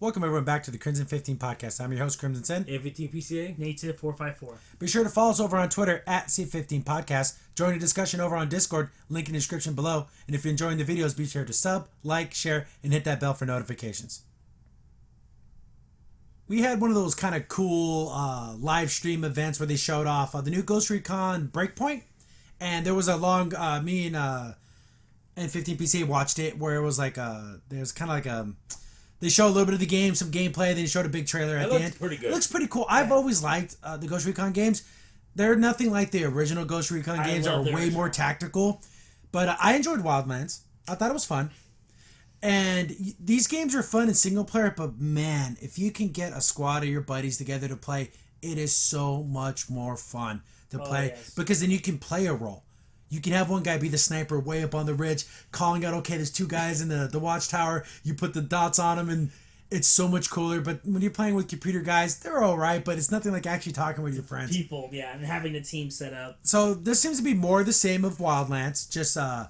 Welcome everyone back to the Crimson 15 podcast. I'm your host, Crimson Sin. AVTPCA, Native 454. Be sure to follow us over on Twitter at C15 Podcast. Join the discussion over on Discord, link in the description below. And if you're enjoying the videos, be sure to sub, like, share, and hit that bell for notifications. We had one of those kind of cool live stream events where they showed off the new Ghost Recon Breakpoint. And there was a long, me and 15PC watched it, where it was like, there's kind of like a... They show a little bit of the game, some gameplay, then they showed a big trailer at the end. It looks pretty good. It looks pretty cool. I've always liked the Ghost Recon games. They're nothing like the original Ghost Recon games. Are way more tactical. But I enjoyed Wildlands. I thought it was fun. And these games are fun in single player, but man, if you can get a squad of your buddies together to play, it is so much more fun to play. Yes. Because then you can play a role. You can have one guy be the sniper way up on the ridge, calling out, okay, there's two guys in the watchtower. You put the dots on them, and it's so much cooler. But when you're playing with computer guys, they're all right, but it's nothing like actually talking with your friends. People, yeah, and having the team set up. So this seems to be more the same of Wildlands. Just, I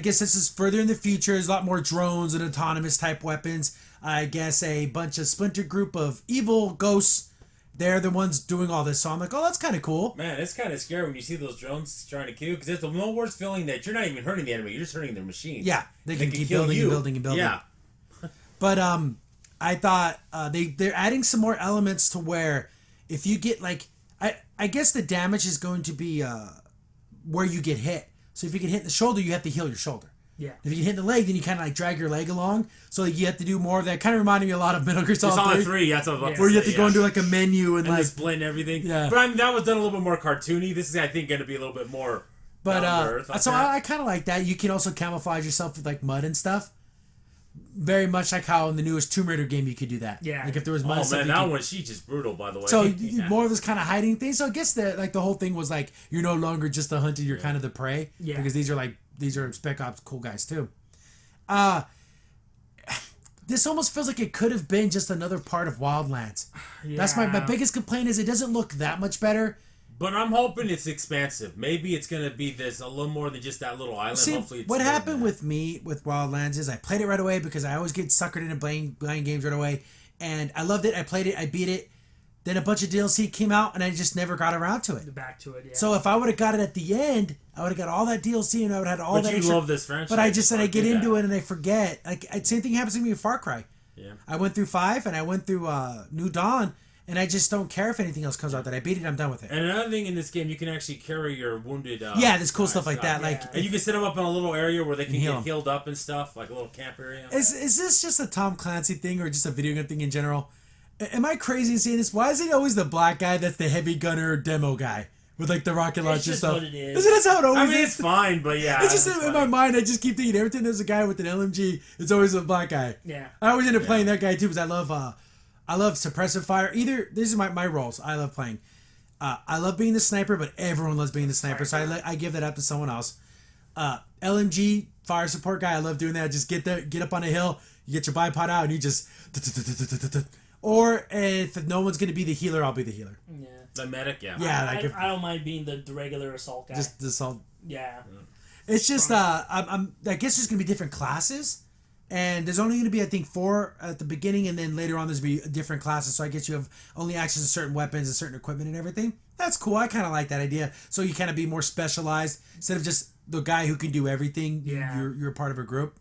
guess this is further in the future. There's a lot more drones and autonomous type weapons. I guess a bunch of splinter group of evil ghosts. They're the ones doing all this, so I'm like, oh, that's kind of cool. Man, it's kind of scary when you see those drones trying to kill you, because there's no worse feeling that you're not even hurting the enemy, you're just hurting their machines. Yeah, they can keep building and building and building. Yeah. But I thought they're adding some more elements to where if you get, like, I guess the damage is going to be where you get hit. So if you get hit in the shoulder, you have to heal your shoulder. Yeah. If you get hit in the leg, then you kind of like drag your leg along. So you have to do more of that. Kind of reminded me a lot of Metal Gear Solid 3. That's what I was about to say. Where you have to go and do like a menu and like just blend everything. Yeah. But I mean, that was done a little bit more cartoony. This is, I think, going to be a little bit more. But so I kind of like that. You can also camouflage yourself with like mud and stuff. Very much like how in the newest Tomb Raider game you could do that. Yeah. Like if there was mud. Oh man, that one she's just brutal, by the way. So more of this kind of hiding thing. So I guess the whole thing was like you're no longer just the hunter, you're kind of the prey. Yeah. Because these are Spec Ops cool guys too. This almost feels like it could have been just another part of Wildlands. Yeah. That's my biggest complaint is it doesn't look that much better. But I'm hoping it's expansive. Maybe it's going to be this a little more than just that little island. See, hopefully it's what happened with me with Wildlands is I played it right away because I always get suckered into playing games right away. And I loved it. I played it. I beat it. Then a bunch of DLC came out, and I just never got around to it. Back to it, yeah. So if I would have got it at the end, I would have got all that DLC, and I would have had all that. But you love this franchise. But I just said I get into it, and I forget. Like same thing happens to me with Far Cry. Yeah. I went through 5, and I went through New Dawn, and I just don't care if anything else comes out. That I beat it, I'm done with it. And another thing in this game, you can actually carry your wounded. There's cool stuff like that. Like, and you can set them up in a little area where they can get healed up and stuff, like a little camp area. Is this just a Tom Clancy thing, or just a video game thing in general? Am I crazy in saying this? Why is it always the black guy that's the heavy gunner demo guy with like the rocket launcher stuff? What it is. Isn't that how it always is? I mean, it's fine, but yeah. It's just in my mind, I just keep thinking every time there's a guy with an LMG, it's always a black guy. Yeah. I always end up playing that guy too because I love suppressive fire. These are my roles. I love playing. I love being the sniper, but everyone loves being the sniper, so I give that up to someone else. LMG fire support guy, I love doing that. Just get up on a hill, you get your bipod out, and you just. Or if no one's gonna be the healer, I'll be the healer. Yeah. The medic, yeah. Yeah, I don't mind being the regular assault guy. Just the assault. Yeah. It's just I guess there's gonna be different classes, and there's only gonna be I think 4 at the beginning, and then later on there's gonna be different classes. So I guess you have only access to certain weapons and certain equipment and everything. That's cool. I kind of like that idea. So you kind of be more specialized instead of just the guy who can do everything. Yeah. You're part of a group.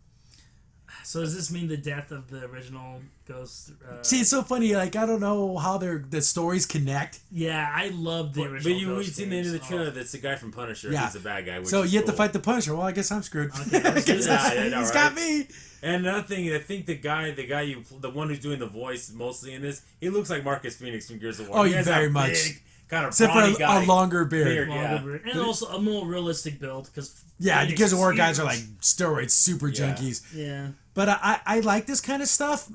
So does this mean the death of the original Ghost? See, it's so funny. Like I don't know how the stories connect. Yeah, I love the original. But we've seen the end of the trailer. That's the guy from Punisher. Yeah. He's the bad guy. So you have to fight the Punisher. Well, I guess I'm screwed. Okay, He's got me. And another thing, I think the one who's doing the voice mostly in this, he looks like Marcus Phoenix from Gears of War. Oh, very much. Big, kind of except for a longer beard. And also a more realistic build because the Gears of War guys are like steroids, super junkies. Yeah. But I like this kind of stuff.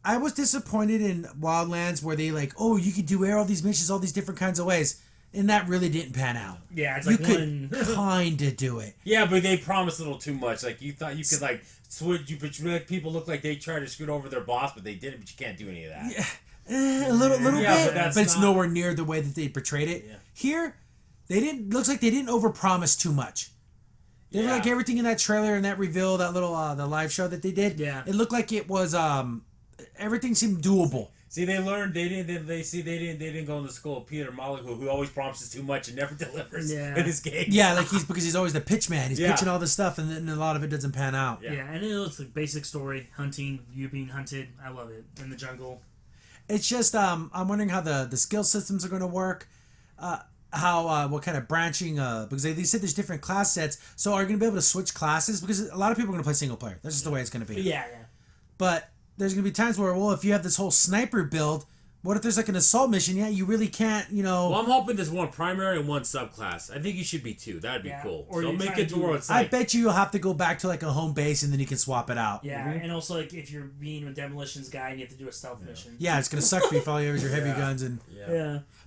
I was disappointed in Wildlands where they like, oh, you could do all these missions all these different kinds of ways. And that really didn't pan out. Yeah, it's you like could kind of do it. Yeah, but they promised a little too much. Like, you thought you could, like, switch. But you make people look like they tried to screw over their boss, but they didn't. But you can't do any of that. Yeah, a little bit. But it's nowhere near the way that they portrayed it. Yeah. Here, looks like they didn't overpromise too much. They look like everything in that trailer and that reveal, that little the live show that they did. Yeah. It looked like it was everything seemed doable. See, they learned. They didn't. They didn't go into school. Peter Molyneux, who always promises too much and never delivers in his games. Yeah, like because he's always the pitch man. He's pitching all this stuff, and then a lot of it doesn't pan out. Yeah, and it looks like basic story: hunting, you being hunted. I love it in the jungle. It's just I'm wondering how the skill systems are going to work. How what kind of branching because they said there's different class sets, so are you going to be able to switch classes? Because a lot of people are going to play single player. That's just the way it's going to be. Yeah. But there's going to be times where, well, if you have this whole sniper build, what if there's like an assault mission? Yeah, you really can't, Well, I'm hoping there's one primary and one subclass. I think you should be two. That'd be cool. Or so make it to where it's like... I bet you'll have to go back to like a home base and then you can swap it out. Yeah, and also like if you're being a demolitions guy and you have to do a stealth mission. Yeah, it's going to suck for you if all you have is your heavy guns. And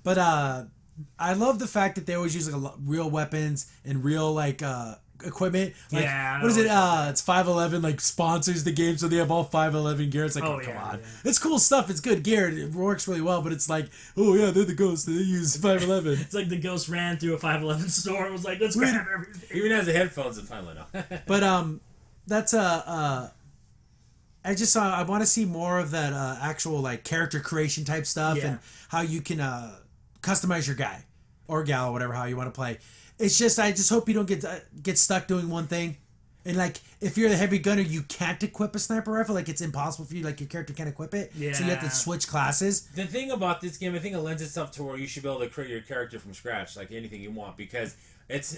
But I love the fact that they always use like real weapons and real like equipment. Like, what is it? It's 511 like sponsors the game, so they have all 511 gear. It's like, come on, it's cool stuff. It's good gear. It works really well. But it's like, oh yeah, they're the ghosts. They use 511. It's like the ghost ran through a 511 store and was like, let's grab everything. Even has the headphones and finally no. But that's I want to see more of that actual like character creation type stuff and how you can customize your guy or gal or whatever how you want to play. It's just I just hope you don't get stuck doing one thing, and like if you're the heavy gunner, you can't equip a sniper rifle. Like it's impossible for you. Like your character can't equip it, so you have to switch classes. The thing about this game, I think it lends itself to where you should be able to create your character from scratch, like anything you want, because it's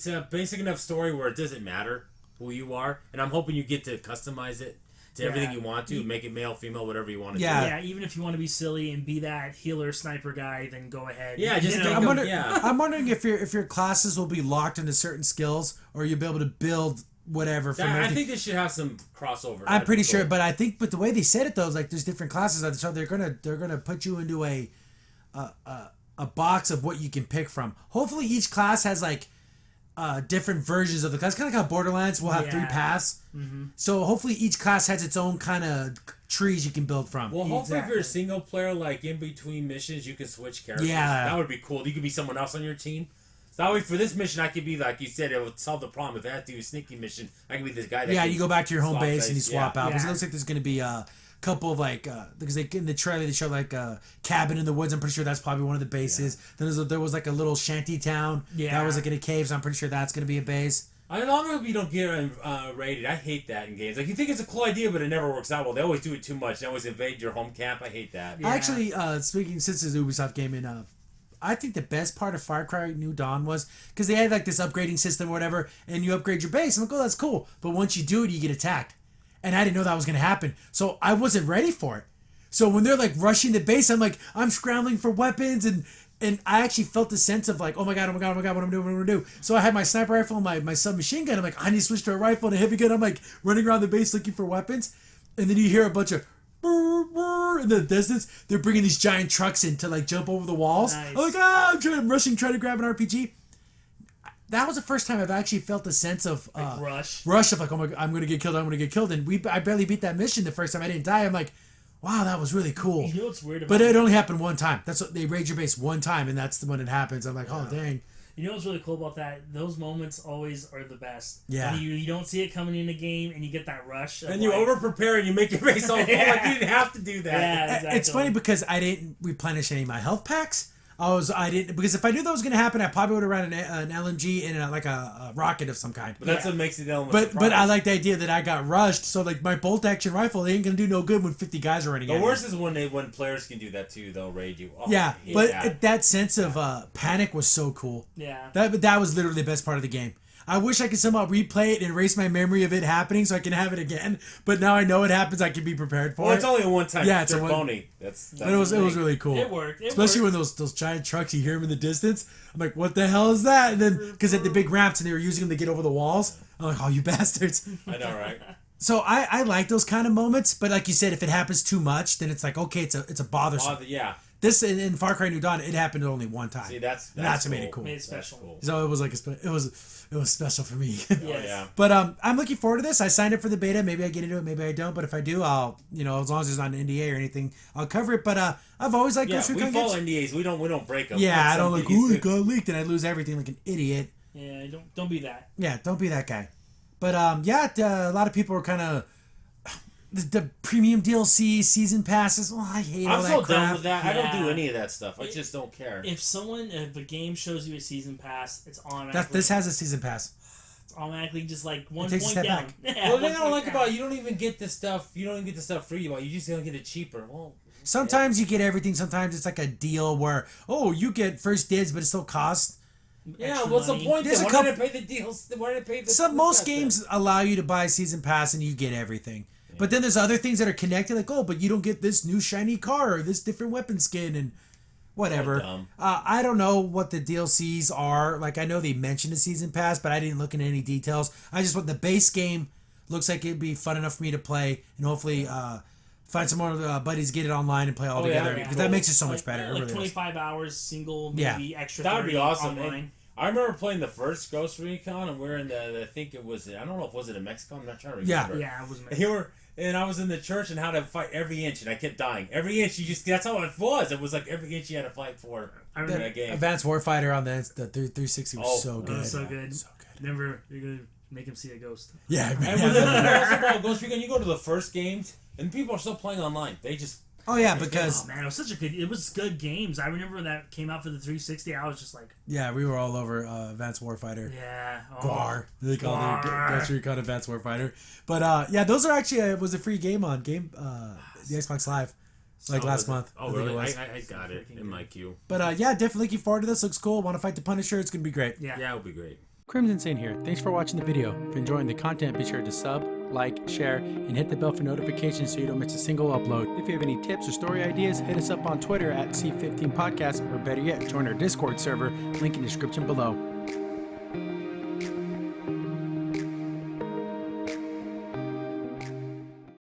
a basic enough story where it doesn't matter who you are, and I'm hoping you get to customize it to everything you want to, make it male, female, whatever you want to do. Yeah, even if you want to be silly and be that healer sniper guy, then go ahead. Yeah, just I'm wondering if your classes will be locked into certain skills, or you'll be able to build whatever. I think they should have some crossover. I'm pretty sure, but I think with the way they said it though, is like there's different classes, so they're gonna put you into a box of what you can pick from. Hopefully, each class has like different versions of the class, kind of like how Borderlands will have 3 paths. Mm-hmm. So hopefully each class has its own kind of trees you can build from. Well, hopefully if you're a single player, like in between missions, you can switch characters. Yeah, that would be cool. You could be someone else on your team. So that way, for this mission, I could be like you said. It would solve the problem. If I have to do a sneaky mission, I can be this guy. That you go back to your home base and you swap out. Yeah. Because it looks like there's going to be a couple of like because in the trailer they show like a cabin in the woods. I'm pretty sure that's probably one of the bases. Then there was like a little shanty town that was like in a cave. So I'm pretty sure that's going to be a base. I don't know if you don't get raided. I hate that in games. Like you think it's a cool idea, but it never works out well. They always do it too much. They always invade your home camp. I hate that. Yeah. Actually, speaking since it's an Ubisoft game, I think the best part of Far Cry New Dawn was because they had like this upgrading system or whatever, and you upgrade your base. I'm like, oh, that's cool. But once you do it, you get attacked. And I didn't know that was going to happen. So I wasn't ready for it. So when they're like rushing the base, I'm scrambling for weapons. And I actually felt the sense of like, oh my God, what am I going to do? So I had my sniper rifle and my submachine gun. I'm like, I need to switch to a rifle and a heavy gun. I'm like running around the base looking for weapons. And then you hear a bunch of in the distance. They're bringing these giant trucks in to like jump over the walls. Nice. I'm like, I'm rushing, trying to grab an RPG. That was the first time I've actually felt a sense of like rush of like, oh my God, I'm gonna get killed. And I barely beat that mission the first time. I didn't die. I'm like, wow, that was really cool. You know what's weird about but it only happened one time. That's what they raid your base one time, and that's when it happens. I'm like, oh dang. You know what's really cool about that? Those moments always are the best. Yeah. When you don't see it coming in the game, and you get that rush. And you over prepare and you make your base all full. Like you didn't have to do that. Yeah, exactly. It's funny because I didn't replenish any of my health packs. I didn't because if I knew that was going to happen, I probably would have ran an LMG and like a rocket of some kind. But that's what makes it element. But I like the idea that I got rushed. So like my bolt action rifle, they ain't going to do no good when 50 guys are running. The worst is when players can do that too. They'll raid you. Oh, but that sense of panic was so cool. Yeah. That was literally the best part of the game. I wish I could somehow replay it and erase my memory of it happening so I can have it again. But now I know it happens, I can be prepared for it. Well, it's only a one-time. Yeah, it's a phony. It was really cool. It worked. Especially when those giant trucks, you hear them in the distance. I'm like, what the hell is that? And then because at the big ramps and they were using them to get over the walls. I'm like, oh, you bastards. I know, right? So I like those kind of moments, but like you said, if it happens too much, then it's like okay, it's a bothersome. Yeah. This in Far Cry New Dawn, it happened only one time. See, that's cool. Made it cool. Made it special. Cool. So it was like it was special for me. Yes. Oh, yeah. But I'm looking forward to this. I signed up for the beta. Maybe I get into it. Maybe I don't. But if I do, I'll as long as there's not an NDA or anything, I'll cover it. But I've always liked Ghost Recon games. We follow NDAs. We don't break them. Yeah, I don't like it got leaked and I lose everything like an idiot. Yeah, don't be that. Yeah, don't be that guy. But a lot of people are kind of the premium DLC, season passes. Oh, I hate all that crap. I'm so done with that. Yeah. I don't do any of that stuff. I just don't care. If a game shows you a season pass, it's automatically. This has a season pass. It's automatically just like 1 takes a point step down. back. Yeah, Well, the thing 1 I don't like point about down. you don't even get the stuff. You don't even get the stuff free. You just don't get it cheaper. Well, Sometimes you get everything. Sometimes it's like a deal where, you get first dibs, but it still costs. yeah. Extra What's money. the point? There's Then? a Why did I pay the deals? Why did I pay the? Most games allow you to buy season pass and you get everything. Yeah. But then there's other things that are connected, like, but you don't get this new shiny car or this different weapon skin and whatever. So I don't know what the DLCs are. Like, I know they mentioned a season pass, but I didn't look into any details. I just want the base game. Looks like it'd be fun enough for me to play and hopefully find some more buddies, get it online and play all together because that makes it so much better. Like really 25 hours single, maybe extra. That would be 30 awesome. online. I remember playing the first Ghost Recon, and we're in I think it was, I don't know if was it in Mexico. I'm not trying to remember. Yeah, I was. And I was in the church and how to fight every inch, and I kept dying. Every inch, that's how it was. It was like every inch you had to fight for in that game. Advanced Warfighter on the 360 was so good. So good. So good. Never, you're going to make him see a ghost. Yeah, And what's awesome about Ghost Recon, you go to the first games, and people are still playing online. They just... Oh yeah, because man, it was good games. I remember when that came out for the 360. I was just like, we were all over Advanced Warfighter. Yeah, GWAR. They call it Ghost Recon Advanced Warfighter. But those are actually it was a free game on the Xbox Live last month. Oh really? I got it in my queue. But definitely looking forward to this. Looks cool. Want to fight the Punisher? It's gonna be great. Yeah, it'll be great. Crimson Saint here. Thanks for watching the video. If you're enjoying the content, be sure to sub, like, share, and hit the bell for notifications so you don't miss a single upload. If you have any tips or story ideas, hit us up on Twitter at C15Podcast, or better yet, join our Discord server, link in the description below.